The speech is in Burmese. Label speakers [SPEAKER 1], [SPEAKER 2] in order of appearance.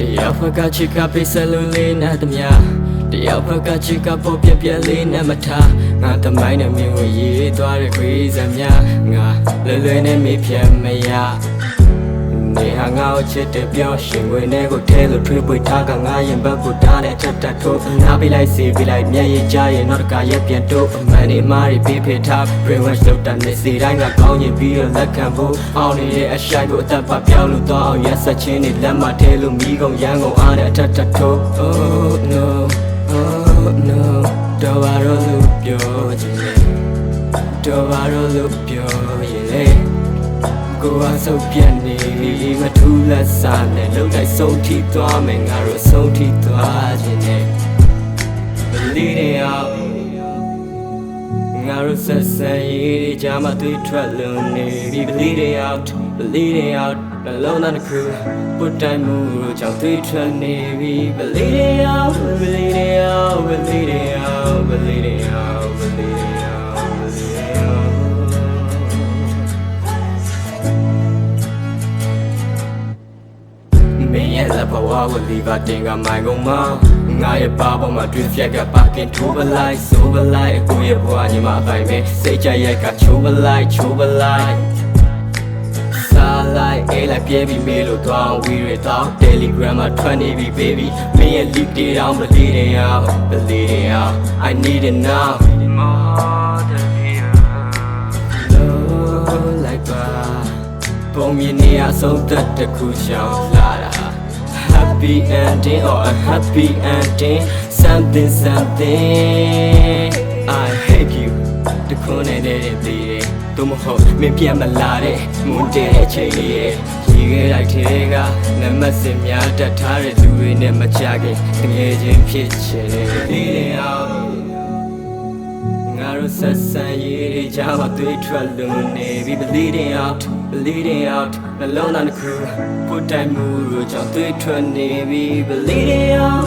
[SPEAKER 1] တရားဖက်ကချစ်ကပိစလုံးလေးနဲ့တမျှတရားဖက်ကချစ်ကပေါ်ပြပြလေးနဲ့မထားငါတမိုင်းနဲ့မြင်ဝရေးသွားတဲ့ခွေးစံများငါလွယ်လွယ်နဲ့မေးဖြတ်မရနေဟာငါ့ကိုချစ်တယ်ပြောရှင်ဝင်ထဲကိုထဲလို့ထွေးပွေထားကငါရင်ဘက်ကိုတားနဲ့ထပ်ထပ်ထိုးနားပေးလိုက်စီပေးလိုက်မျက်ရည်ကြရင်တော့တကရက်ပြန်တို့အမှန်ဒီမားတွေပေးဖေးထား brainwash လုပ်တာနဲ့စီတိုင်းကကောင်းရင်ပြီးတော့လက်ခံဖို့အောင်နေတဲ့အရှိုက်ကိုအသက်ပါပြောင်းလို့တော့အောင်ရက်ဆက်ချင်းတွေလက်မထဲလို့မိကုန်ရန်ကုန်အားနဲ့ထပ်ထပ်ထိုး Oh no oh no တော့ဘာလို့ပြောချင်လဲတော့ဘာလို့ပြောရင်လဲကိုယ်အဆုပ်ပြတ်နေမထူးလက်စားနဲ့လှုပ်လိုက်ဆုံးထိသွားမယ်ငါတို့ဆုံးထိသွားခြင်းနဲ့မလီနေအောင်ငါတို့ဆက်ဆံရေးတွေကြားမှာတွေ့ထွက်လွန်နေပြီ bleeding out နှလုံးသားတစ်ခုပုတ်တိုင်မှုတို့ကြောင့်တွေ့ထွက်နေပြီ bleeding out မင်းရဲ့လက်ဘဝကိုလီဗာတင်ကမိုင်ကုန်မငါရဲ့ပါပေါ်မှာတွင်ဖြက်ကပါကင်ထိုးပလိုက်ဆိုပလိုက်ကိုရဲ့ဘဝညီမအပိုင်ပဲစိတ်ကြရိုက်ကချိုးပလိုက်စားလိုက်အေးလိုက်ပြဲပြီးမေးလို့တော့ဝီရတော့ Telegram မှာထွက်နေပြီ baby မင်းရဲ့ leak တွေတောင် bleeding out I need it now more than here low like that ပုံမြင်နေရဆုံးသက်တစ်ခုရှောင်လာတာ happy ending or a happy ending something I hate you တခုနဲ့နေတယ်ပြီးတယ်တို့မဟုတ်မင်းပြန်မလာတဲ့မွန်းတဲ့အချိန်လေးရဲ့ရေခဲလိုက်ထဲကနမစင်များတက်ထားတဲ့လူတွေနဲ့မကြခင်တငယ်ချင်းဖြစ်ချင်တယ်ပြီးတယ်အောင်ငါတို့ဆက်ဆံရေးတွေကြားမှာတွေ့ထွက်လွန်နေပြီ bleeding out နှလုံးသားတစ်ခုပုတ်တိုင်မှုတို့ကြောင့်တွေ့ထွက်နေပြီ bleeding out